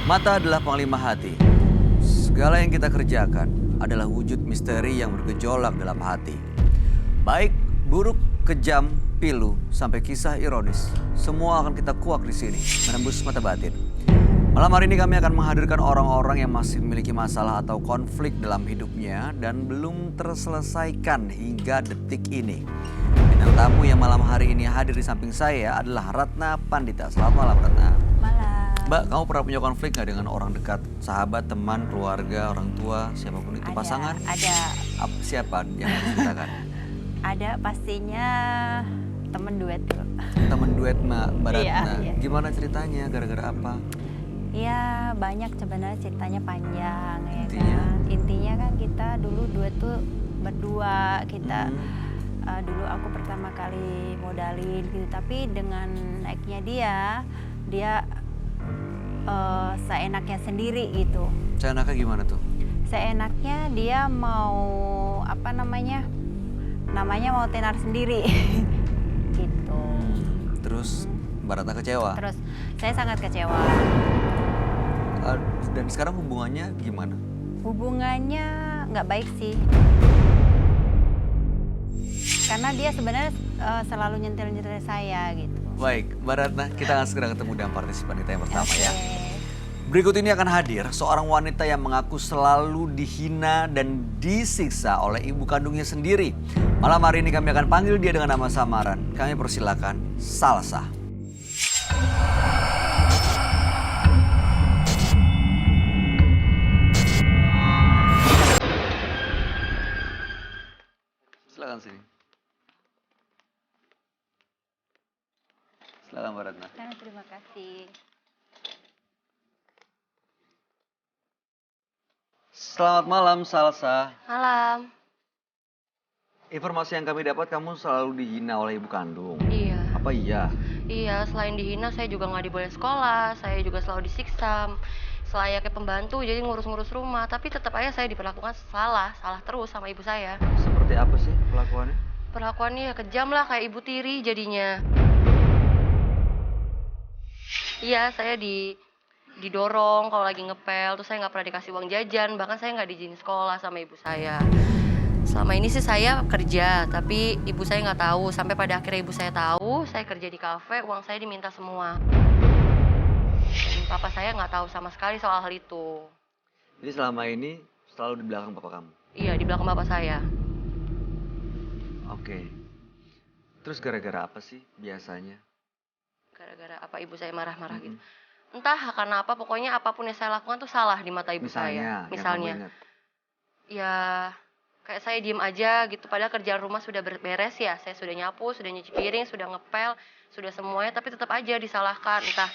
Mata adalah panglima hati. Segala yang kita kerjakan adalah wujud misteri yang bergejolak dalam hati. Baik, buruk, kejam, pilu, sampai kisah ironis. Semua akan kita kuak di sini, menembus mata batin. Malam hari ini kami akan menghadirkan orang-orang yang masih memiliki masalah atau konflik dalam hidupnya dan belum terselesaikan hingga detik ini. Bintang tamu yang malam hari ini hadir di samping saya adalah Ratna Pandita. Selamat malam, Ratna. Malam. Mbak, kamu pernah punya konflik nggak dengan orang dekat, sahabat, teman, keluarga, orang tua, siapapun itu, pasangan? Ada. Siapa yang harus ceritakan? Ada pastinya temen duet dulu. Temen duet Mbak Ratna. Iya. Gimana ceritanya? Gara-gara apa? Iya banyak sebenarnya ceritanya panjang ya Intinya? kan. Intinya kan kita dulu duet tuh berdua. Kita dulu aku pertama kali modalin gitu. Tapi dengan naiknya dia seenaknya sendiri gitu. Seenaknya gimana tuh? Seenaknya dia mau namanya mau tenar sendiri gitu. Terus Mbak Ratna kecewa? Terus saya sangat kecewa. Dan sekarang hubungannya gimana? Hubungannya nggak baik sih. Karena dia sebenarnya selalu nyentil-nyentil saya gitu. Baik, Mbak Ratna, kita akan segera ketemu dengan partisipan kita yang pertama ya. Oke. Berikut ini akan hadir seorang wanita yang mengaku selalu dihina dan disiksa oleh ibu kandungnya sendiri. Malam hari ini kami akan panggil dia dengan nama samaran. Kami persilakan Salsa. Silakan sini. Silakan Mbak Ratna. Terima kasih. Selamat malam Salsa. Malam. Informasi yang kami dapat kamu selalu dihina oleh ibu kandung. Iya. Apa iya? Iya, selain dihina saya juga nggak dibolehin sekolah, saya juga selalu disiksa. Selayaknya pembantu jadi ngurus-ngurus rumah, tapi tetap aja saya diperlakukan salah terus sama ibu saya. Seperti apa sih perlakuannya? Perlakuannya ya kejam lah, kayak ibu tiri jadinya. Iya, saya didorong kalau lagi ngepel, terus saya nggak pernah dikasih uang jajan, bahkan saya nggak diizinin sekolah sama ibu saya. Selama ini sih saya kerja, tapi ibu saya nggak tahu. Sampai pada akhirnya ibu saya tahu, saya kerja di kafe, uang saya diminta semua. Dan papa saya nggak tahu sama sekali soal hal itu. Jadi selama ini selalu di belakang papa kamu? Iya, di belakang bapak saya. Oke. Terus gara-gara apa sih biasanya? Gara-gara apa ibu saya marah-marah gitu. Entah karena apa, pokoknya apapun yang saya lakukan tuh salah di mata ibu saya. Yang kamu Misalnya, ingat. ya kayak saya diem aja gitu, padahal kerjaan rumah sudah beres ya. Saya sudah nyapu, sudah nyuci piring, sudah ngepel, sudah semuanya, tapi tetap aja disalahkan. Entah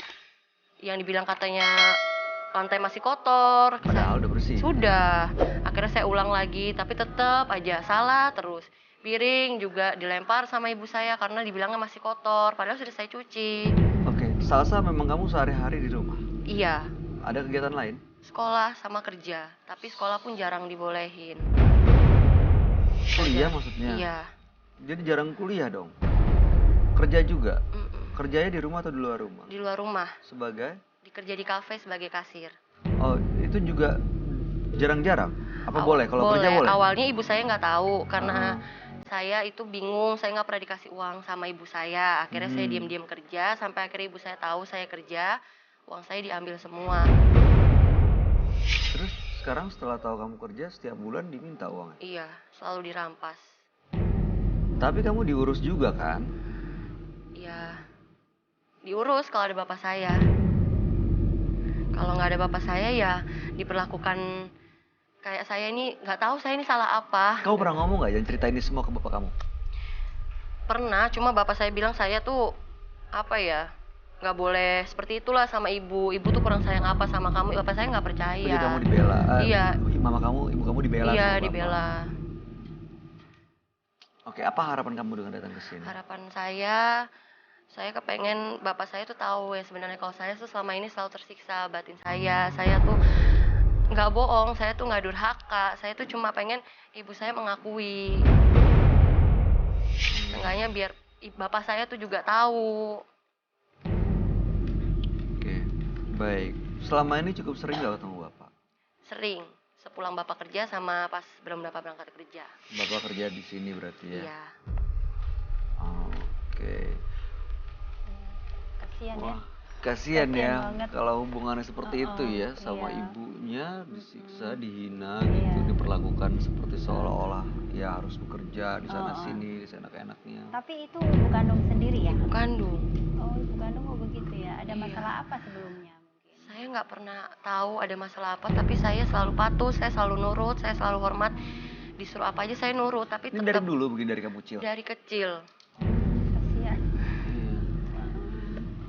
yang dibilang katanya lantai masih kotor. Padahal udah bersih. Sudah. Akhirnya saya ulang lagi, tapi tetap aja salah terus. Piring juga dilempar sama ibu saya karena dibilangnya masih kotor, padahal sudah saya cuci. Oke, Salsa memang kamu sehari-hari di rumah? Iya, Ada kegiatan lain? sekolah sama kerja, tapi sekolah pun jarang dibolehin. Kuliah maksudnya? Iya. Jadi jarang kuliah dong? Kerja juga? Mm-mm. Kerjanya di rumah atau di luar rumah? Di luar rumah, Sebagai? dikerja di kafe sebagai kasir. Oh, itu juga jarang-jarang? Apa boleh? Kalau kerja boleh? Awalnya ibu saya nggak tahu karena saya itu bingung, saya nggak pernah dikasih uang sama ibu saya. Akhirnya saya diam-diam kerja, sampai akhirnya ibu saya tahu saya kerja, uang saya diambil semua. Terus sekarang setelah tahu kamu kerja, setiap bulan diminta uangnya? Iya, selalu dirampas. Tapi kamu diurus juga kan? Iya, diurus kalau ada bapak saya. Kalau nggak ada bapak saya ya diperlakukan kayak saya ini nggak tahu saya ini salah apa. Kamu pernah ngomong nggak jangan cerita ini semua ke bapak kamu? Pernah, cuma bapak saya bilang saya tuh apa ya, nggak boleh seperti itulah sama ibu. Ibu tuh kurang sayang apa sama kamu. Bapak saya nggak percaya. Jadi kamu dibela? Iya. Ibu kamu dibela Iya, sama bapak? dibela. Oke, apa harapan kamu dengan datang ke sini? Harapan saya kepengen bapak saya tuh tahu ya sebenarnya kalau saya tuh selama ini selalu tersiksa batin saya. Saya tuh nggak bohong, saya tuh nggak durhaka. Saya tuh cuma pengen ibu saya mengakui. Seenggaknya biar bapak saya tuh juga tahu. Oke, baik. selama ini cukup sering gak ketemu bapak? Sering, sepulang bapak kerja sama pas bapak berangkat kerja. Bapak kerja di sini berarti ya? Iya. Oke. Kasihan ya. Wah, kasihan ya banget. kalau hubungannya seperti itu ya, sama iya. ibunya disiksa, dihina gitu, diperlakukan seperti seolah-olah ya harus bekerja di sana sini, seenak-enaknya. Tapi itu ibu kandung sendiri ya? Ibu kandung. Oh, ibu kandung kok begitu ya? Ada Iya. masalah apa sebelumnya mungkin? Saya nggak pernah tahu ada masalah apa, tapi saya selalu patuh, saya selalu nurut, saya selalu hormat. Disuruh apa aja saya nurut, tapi Ini dari tetap dulu begini, dari kamu kecil? dari kecil. Kasihan. Iya.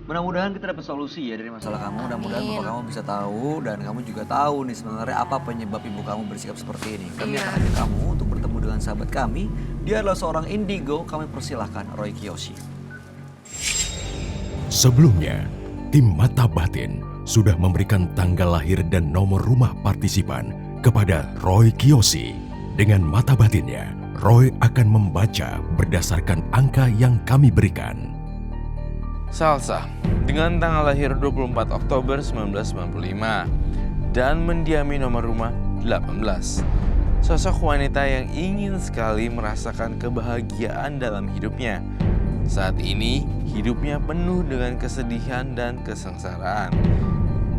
Mudah-mudahan kita dapat solusi ya dari masalah kamu. Mudah-mudahan bapak kamu bisa tahu dan kamu juga tahu nih sebenarnya apa penyebab ibu kamu bersikap seperti ini. Kami Iya. akan ajak kamu untuk bertemu dengan sahabat kami. Dia adalah seorang indigo. Kami persilahkan Roy Kiyoshi. Sebelumnya, tim Mata Batin sudah memberikan tanggal lahir dan nomor rumah partisipan kepada Roy Kiyoshi. Dengan mata batinnya, Roy akan membaca berdasarkan angka yang kami berikan. Salsa, dengan tanggal lahir 24 Oktober 1995 dan mendiami nomor rumah 18. Sosok wanita yang ingin sekali merasakan kebahagiaan dalam hidupnya. Saat ini, hidupnya penuh dengan kesedihan dan kesengsaraan.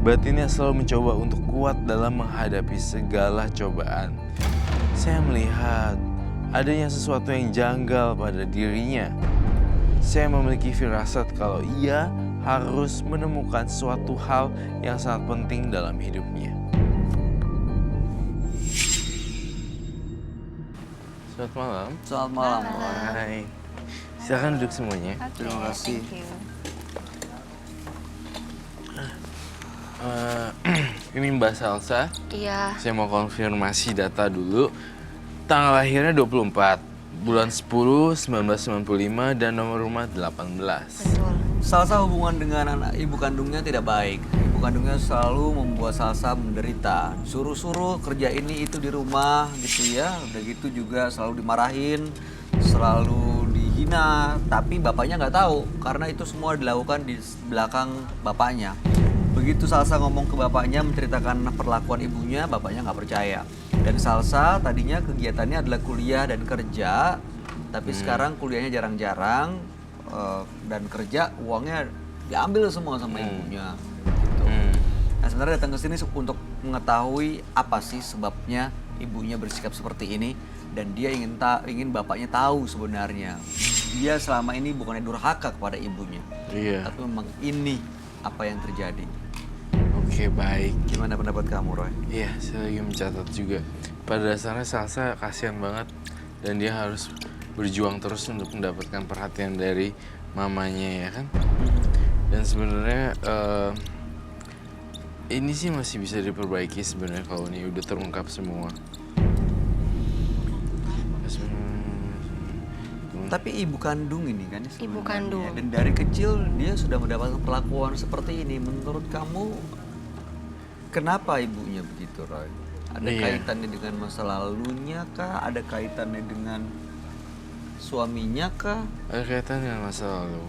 Batinnya selalu mencoba untuk kuat dalam menghadapi segala cobaan. Saya melihat adanya sesuatu yang janggal pada dirinya. Saya memiliki firasat kalau ia harus menemukan suatu hal yang sangat penting dalam hidupnya. Selamat malam. Selamat malam, Roy. Hai. Silakan duduk semuanya. Oke, Terima kasih. thank you. Ini Mbak Salsa. Iya. Saya mau konfirmasi data dulu. Tanggal lahirnya 24, bulan 10, 1995 dan nomor rumah 18. Betul. Salsa hubungan dengan anak ibu kandungnya tidak baik. Ibu kandungnya selalu membuat Salsa menderita. Suruh-suruh kerja ini itu di rumah gitu ya. Udah gitu juga selalu dimarahin, selalu dihina. Tapi bapaknya nggak tahu karena itu semua dilakukan di belakang bapaknya. Begitu Salsa ngomong ke bapaknya menceritakan perlakuan ibunya, bapaknya nggak percaya. Dan Salsa tadinya kegiatannya adalah kuliah dan kerja, tapi sekarang kuliahnya jarang-jarang dan kerja uangnya diambil semua sama ibunya. Gitu. Nah sebenarnya datang ke sini untuk mengetahui apa sih sebabnya ibunya bersikap seperti ini dan dia ingin bapaknya tahu sebenarnya dia selama ini bukannya durhaka kepada ibunya, Iya. tapi memang ini apa yang terjadi. Oke, baik. Gimana pendapat kamu, Roy? Iya, saya lagi mencatat juga. Pada dasarnya Salsa kasihan banget dan dia harus berjuang terus untuk mendapatkan perhatian dari mamanya ya kan. Dan sebenarnya ini sih masih bisa diperbaiki sebenarnya kalau ini udah terungkap semua. Tapi ibu kandung ini kan Ibu sebenarnya. kandung. Dan dari kecil dia sudah mendapatkan perlakuan seperti ini. Menurut kamu kenapa ibunya begitu, Roy? Ada Iya. kaitannya dengan masa lalunya kah? Ada kaitannya dengan suaminya kah? Ada kaitan dengan masa lalu.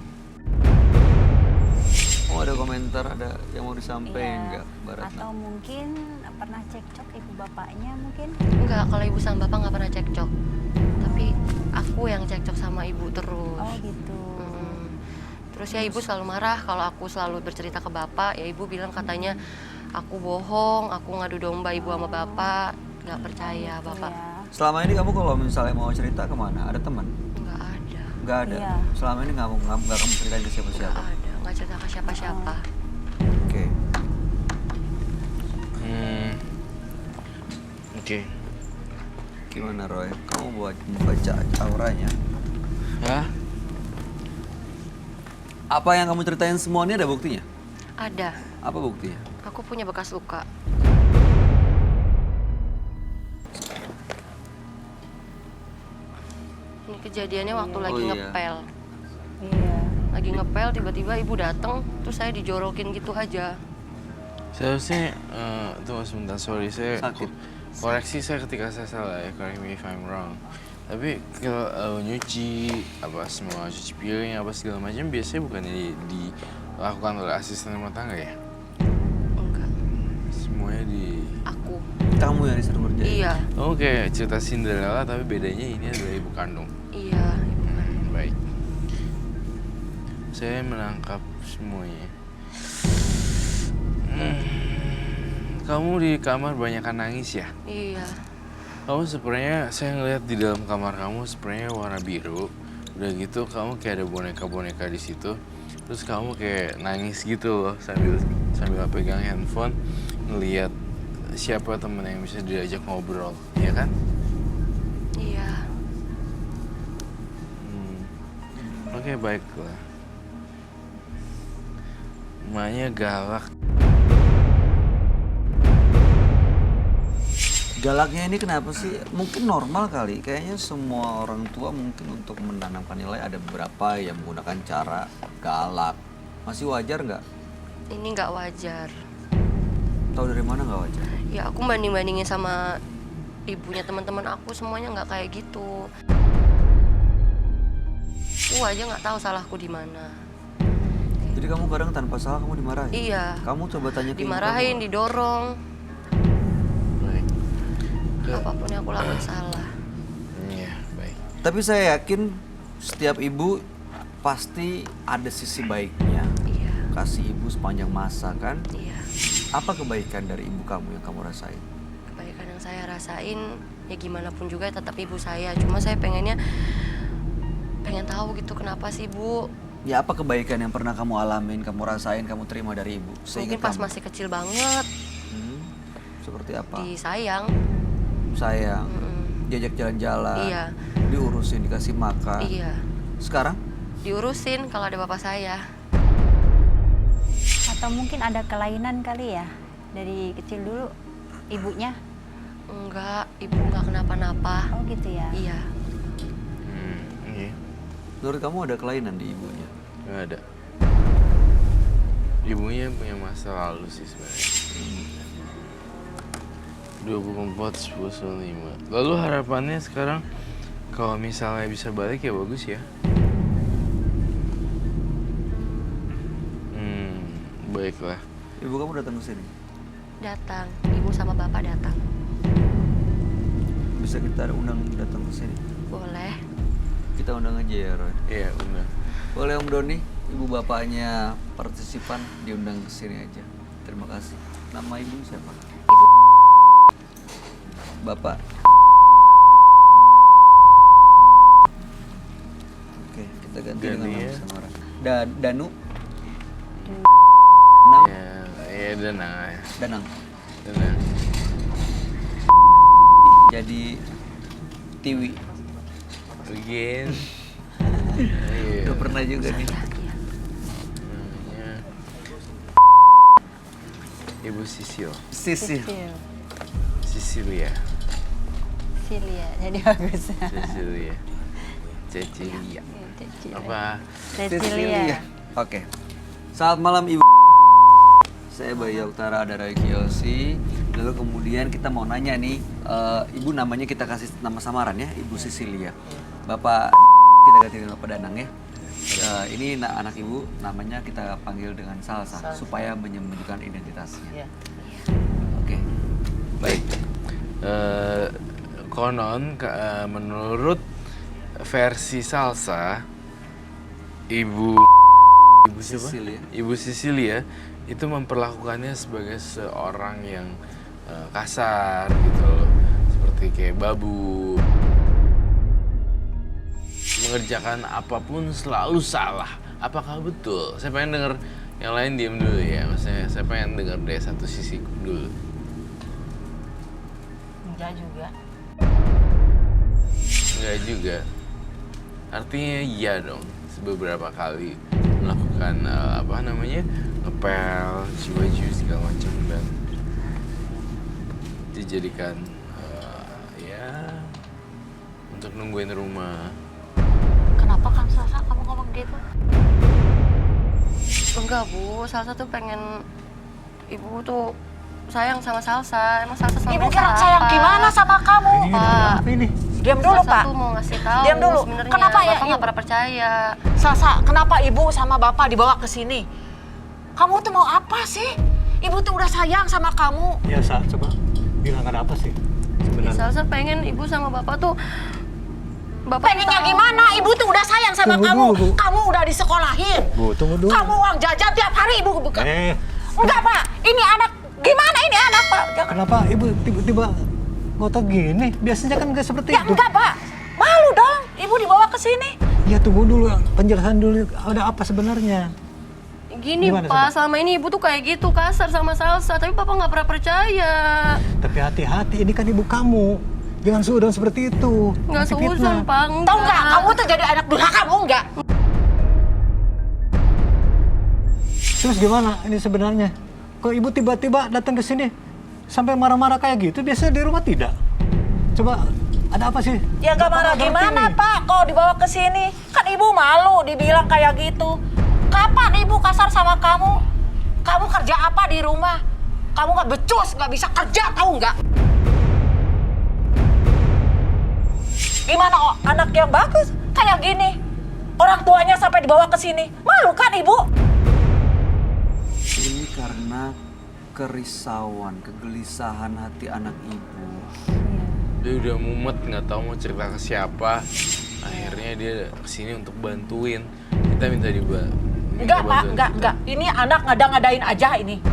Oh ada komentar, ada yang mau disampaikan Iya. nggak, Mbak Ratna? Atau mungkin pernah cekcok ibu bapaknya mungkin? Enggak, kalau ibu sama bapak nggak pernah cekcok. Tapi aku yang cekcok sama ibu terus. Oh gitu. Terus ya ibu selalu marah kalau aku selalu bercerita ke bapak. Ya ibu bilang katanya aku bohong, aku ngadu domba ibu sama bapak. Nggak percaya bapak. Iya. Selama ini kamu kalau misalnya mau cerita kemana? Ada teman? Nggak ada. Nggak ada? Iya. Selama ini nggak kamu ceritain ke Nggak siapa-siapa? ada. Nggak cerita ke siapa-siapa. Oke. Oke. Gimana, Roy? Kamu buat membaca auranya? Hah? Apa yang kamu ceritain semua ini ada buktinya? Ada. Apa buktinya? Aku punya bekas luka. Ini kejadiannya waktu lagi iya. ngepel. Iya. Lagi ngepel tiba-tiba ibu datang, terus saya dijorokin gitu aja. Seharusnya, tunggu sebentar, sorry, saya Sakit. koreksi saya ketika saya salah ya, correct me if I'm wrong. Tapi kalau nyuci, apa semua cuci piring, apa segala macam biasanya bukannya dilakukan oleh asisten rumah tangga ya? Enggak. semuanya di... Aku. Kamu yang disuruh ngerjain? Iya. Kamu kayak cerita Cinderella tapi bedanya ini adalah ibu kandung. Iya, ibu kandung. Baik. Saya menangkap semuanya. Kamu di kamar banyakan nangis ya? Iya. Kamu sebenarnya saya ngeliat di dalam kamar kamu sebenarnya warna biru. Udah gitu kamu kayak ada boneka-boneka di situ. Terus kamu kayak nangis gitu loh sambil pegang handphone ngeliat siapa temen yang bisa diajak ngobrol, ya kan? Iya. Oke, baiklah. Emaknya galak. Galaknya ini kenapa sih? Mungkin normal kali. Kayaknya semua orang tua mungkin untuk menanamkan nilai ada beberapa yang menggunakan cara galak. Masih wajar nggak? Ini nggak wajar. Tahu dari mana nggak wajar? Ya aku banding-bandingin sama ibunya teman-teman aku semuanya nggak kayak gitu. Aku aja nggak tahu salahku di mana. Jadi kamu kadang tanpa salah kamu dimarahin? Iya. Kamu coba tanya ke ibu Dimarahin, kamu. didorong. Baik. Apapun yang aku lakukan salah. Iya, baik. Tapi saya yakin setiap ibu pasti ada sisi baiknya. Iya. Kasih ibu sepanjang masa kan? Iya. Apa kebaikan dari ibu kamu yang kamu rasain? Kebaikan yang saya rasain ya gimana pun juga tetap ibu saya. Cuma saya pengen tahu gitu kenapa sih Bu? Ya apa kebaikan yang pernah kamu alamin, kamu rasain, kamu terima dari ibu? Mungkin pas masih kecil banget. Seperti apa? Disayang. Sayang, diajak jalan-jalan, Iya. diurusin, dikasih makan. Iya. Sekarang? Diurusin kalau ada bapak saya. Atau mungkin ada kelainan kali ya dari kecil dulu ibunya? Enggak, ibu enggak kenapa-napa. Oh gitu ya. Iya. Iya. Menurut kamu ada kelainan di ibunya? Nggak ada. Ibunya punya masa lalu sih sebenarnya. 24/10/5. Lalu harapannya sekarang kalau misalnya bisa balik ya bagus ya. Baiklah. Ibu kamu datang ke sini? Datang, ibu sama bapak datang. Bisa kita undang datang ke sini? Boleh. Kita undang aja ya Roy. Iya, udah. Boleh Om Doni, ibu bapaknya partisipan diundang ke sini aja. Terima kasih. Nama ibu siapa? Ibu. Bapak. Oke, kita ganti dengan Ganti nama ya. samaran. Danu. Ya, Danang ya. Danang. Danang. Jadi Tiwi. Again. Udah pernah juga nih. Namanya Ibu Sisil. Sisil. Sisilia. Silia, jadi bagus. Cecilia. Cecilia. Apa? Cecilia. Oke. Selamat malam Ibu. Saya Bayu Oktara dari Kiyoshi. Lalu kemudian kita mau nanya nih, Ibu namanya kita kasih nama samaran ya, Ibu Sisilia. Bapak kita ganti dengan Bapak Danang ya. Ini anak Ibu namanya kita panggil dengan Salsa supaya menyembunyikan identitasnya. Oke. Baik. Konon menurut versi Salsa, Ibu siapa? Sisilia. Ibu Sisilia itu memperlakukannya sebagai seorang yang kasar gitu loh, seperti kayak babu, mengerjakan apapun selalu salah. Apakah betul? Saya pengen denger yang lain, diem dulu ya. Maksudnya saya pengen denger dari satu sisi dulu. Enggak juga. Enggak juga. Artinya iya dong. Beberapa kali melakukan ngepel, jiwa-jiwa segala macam dan dijadikan ya untuk nungguin rumah. Kenapa Kang Salsa kamu ngomong gitu? Enggak Bu, Salsa tuh pengen ibu tuh sayang sama Salsa. Emang Salsa sama Ibu kira sayang gimana sama kamu? Pak, Diam dulu, Salsa Pak. tuh mau ngasih tahu Diam dulu. sebenarnya. Kenapa ya, Bapak nggak Ibu? pernah percaya. Salsa, kenapa Ibu sama Bapak dibawa ke sini? Kamu tuh mau apa sih? Ibu tuh udah sayang sama kamu. Ya, Sa, coba bilang ada apa sih sebenarnya? Salsa pengen ibu sama bapak tuh Pengennya tahu. gimana? Ibu tuh udah sayang sama Tunggu kamu. dulu, Bu. Kamu udah disekolahin. Bu, tunggu dulu. Kamu uang jajan tiap hari ibu buka. Enggak, Pak. Ini anak gimana ini anak, Pak? Kenapa ibu tiba-tiba ngotot gini? Biasanya kan nggak seperti Ya itu. enggak, Pak. Malu dong. Ibu dibawa ke sini. Ya tunggu dulu, penjelasan dulu. Ada apa sebenarnya? Gini Gimana, Pak, coba? selama ini ibu tuh kayak gitu kasar sama Salsa, tapi papa nggak pernah percaya. Tapi hati-hati, ini kan ibu kamu. Jangan suudon seperti itu. Nggak Nanti seuzon fitnah. Pak, Tahu nggak? Kamu tuh jadi anak durhaka, kamu enggak? Terus gimana ini sebenarnya? Kok ibu tiba-tiba datang ke sini sampai marah-marah kayak gitu? Biasanya di rumah tidak. Coba ada apa sih? Ya nggak marah Bapak ngerti gimana, nih. Pak? Kok dibawa ke sini? Kan ibu malu dibilang kayak gitu. Kapan ibu kasar sama kamu? Kamu kerja apa di rumah? Kamu nggak becus, nggak bisa kerja, tahu nggak? Gimana anak yang bagus kayak gini? Orang tuanya sampai dibawa ke sini. Malu kan ibu? Ini karena kerisauan, kegelisahan hati anak ibu. Dia udah mumet, nggak tahu mau cerita ke siapa. Akhirnya dia kesini untuk bantuin. Kita minta Enggak, Pak, enggak. Ini anak ngada-ngadain aja ini.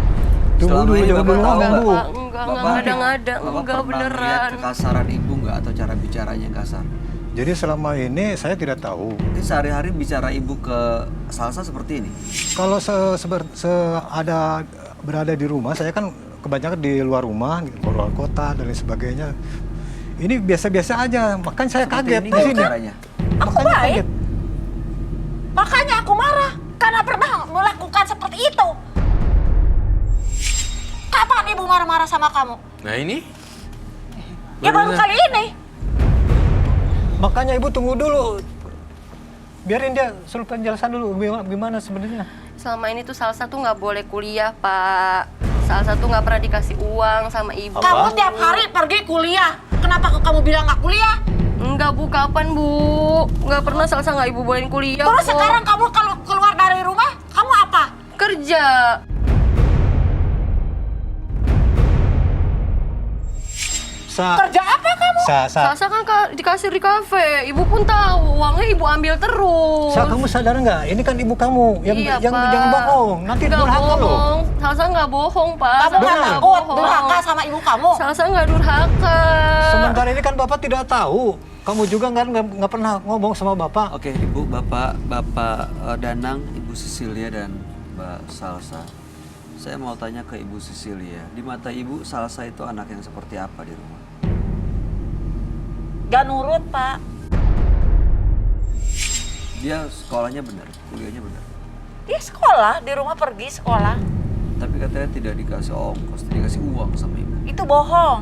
Tunggu dulu, jangan Bapak tahu bohong, nggak, Bu. Pak, enggak ngada-ngada, Bapak enggak pernah lihat beneran. kekasaran ibu nggak atau cara bicaranya yang kasar? Jadi selama ini saya tidak tahu. Ini sehari-hari bicara ibu ke Salsa seperti ini. Kalau ada berada di rumah, saya kan kebanyakan di luar rumah, di luar kota dan lain sebagainya. Ini biasa-biasa aja, makanya saya Seperti kaget ini di nggak sini. bicaranya? Aku Makanya baik. kaget. Makanya aku marah karena pernah melakukan seperti itu. Kapan ibu marah-marah sama kamu? Nah ini? Ya baru kali ini. Makanya ibu tunggu dulu. Biarin dia suruh penjelasan dulu gimana sebenarnya. Selama ini tuh Salsa tuh nggak boleh kuliah Pak. Salsa tuh nggak pernah dikasih uang sama ibu. Kamu tiap hari pergi kuliah. Kenapa kamu bilang nggak kuliah? Enggak Bu, kapan Bu? Nggak pernah Salsa nggak ibu bolehin kuliah Terus kok. sekarang kamu kalau keluar dari rumah, kamu apa? Kerja. Kerja apa kamu? Salsa kan dikasih di kafe. Ibu pun tahu, uangnya ibu ambil terus. Kamu sadar nggak? Ini kan ibu kamu. Iya, Yang Pak. jangan bohong. Nanti Nggak durhaka loh. bohong. Salsa nggak bohong Pak. Kamu nggak Salsa takut durhaka sama ibu kamu? Salsa nggak durhaka. Sementara ini kan bapak tidak tahu. Kamu juga nggak pernah ngomong sama bapak. Oke, Ibu, Bapak Danang, Ibu Cecilia, dan Mbak Salsa. Saya mau tanya ke Ibu Cecilia, di mata Ibu, Salsa itu anak yang seperti apa di rumah? Gak nurut, Pak. Dia sekolahnya benar, kuliahnya benar. Dia sekolah, di rumah pergi sekolah. Tapi katanya tidak dikasih ongkos, tidak dikasih uang sama Ibu. Itu bohong.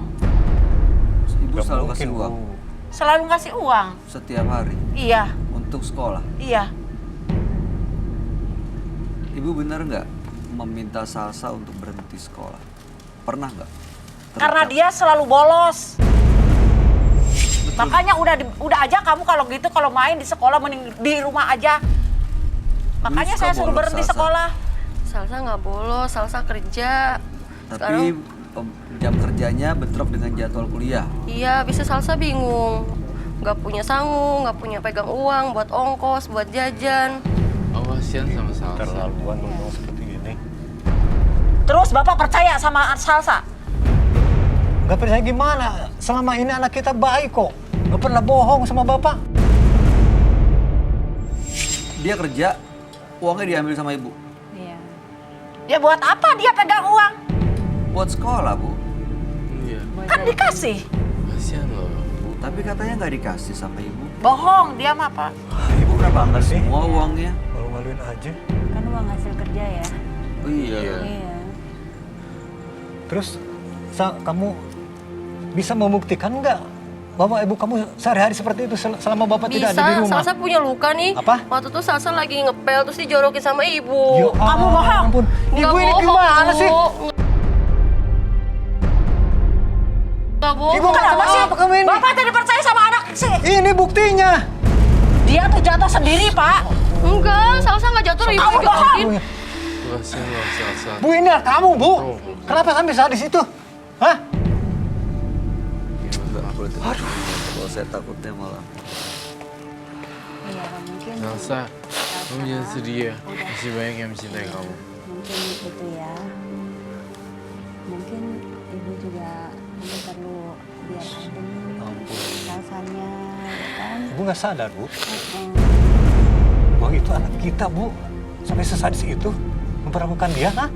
Ibu selalu kasih uang Selalu ngasih uang. setiap hari Iya, untuk sekolah. iya. Ibu benar nggak meminta Salsa untuk berhenti sekolah? Pernah nggak? Karena dia selalu bolos. Makanya udah aja kamu kalau gitu kalau main di sekolah mending di rumah aja. Makanya suka saya suruh bolos, berhenti Salsa. sekolah. Salsa nggak bolos, Salsa kerja. Tapi jam kerjanya bentrok dengan jadwal kuliah. Iya, bisa Salsa bingung. Nggak punya sangu, nggak punya pegang uang buat ongkos, buat jajan. Oh, kasihan sama Salsa. Terlaluan ngomong seperti ini. Terus Bapak percaya sama Salsa? Gak percaya gimana? Selama ini anak kita baik kok. Gak pernah bohong sama bapak. Dia kerja, uangnya diambil sama ibu. Iya. Ya buat apa dia pegang uang? Buat sekolah, Bu. Iya, Kan dikasih. kasihan loh. Bu, tapi katanya nggak dikasih sama ibu. Bohong dia mah, Pak. Ibu kenapa enggak sih? Semua uangnya. Malu-maluin aja. Kan uang hasil kerja ya. Oh iya. Iya. Terus, kamu bisa membuktikan nggak bahwa ibu kamu sehari-hari seperti itu selama bapak tidak ada di Bisa, rumah? Salsa punya luka nih. Apa? Waktu itu Salsa lagi ngepel terus dijorokin sama ibu. Ya Kamu bohong. ampun. Nggak Ibu ini bohong, gimana Bu. sih? Nggak bohong. Ibu kenapa sih? Apa kamu ini? Bapak tidak percaya sama anak sih. Ini buktinya. Dia tuh jatuh sendiri, Pak. Enggak, Salsa nggak jatuh, ibu Kamu yang jatuhin. Kamu ya. Kasihan loh Salsa. Bu, ini kamu, Bu. Kenapa sampai sadis itu? Hah? Gimana? Aduh. Kalau saya takutnya malah. Iya, mungkin. Salsa, kamu jangan sedih ya. Udah. Masih banyak yang mencintai kamu. Mungkin itu ya. Mungkin ibu juga mungkin perlu biar adem rasanya, ya kan? Ibu nggak sadar, Bu. Mm-mm. Bahwa itu anak kita, Bu. Sampai sesadis itu memperlakukan dia, ha?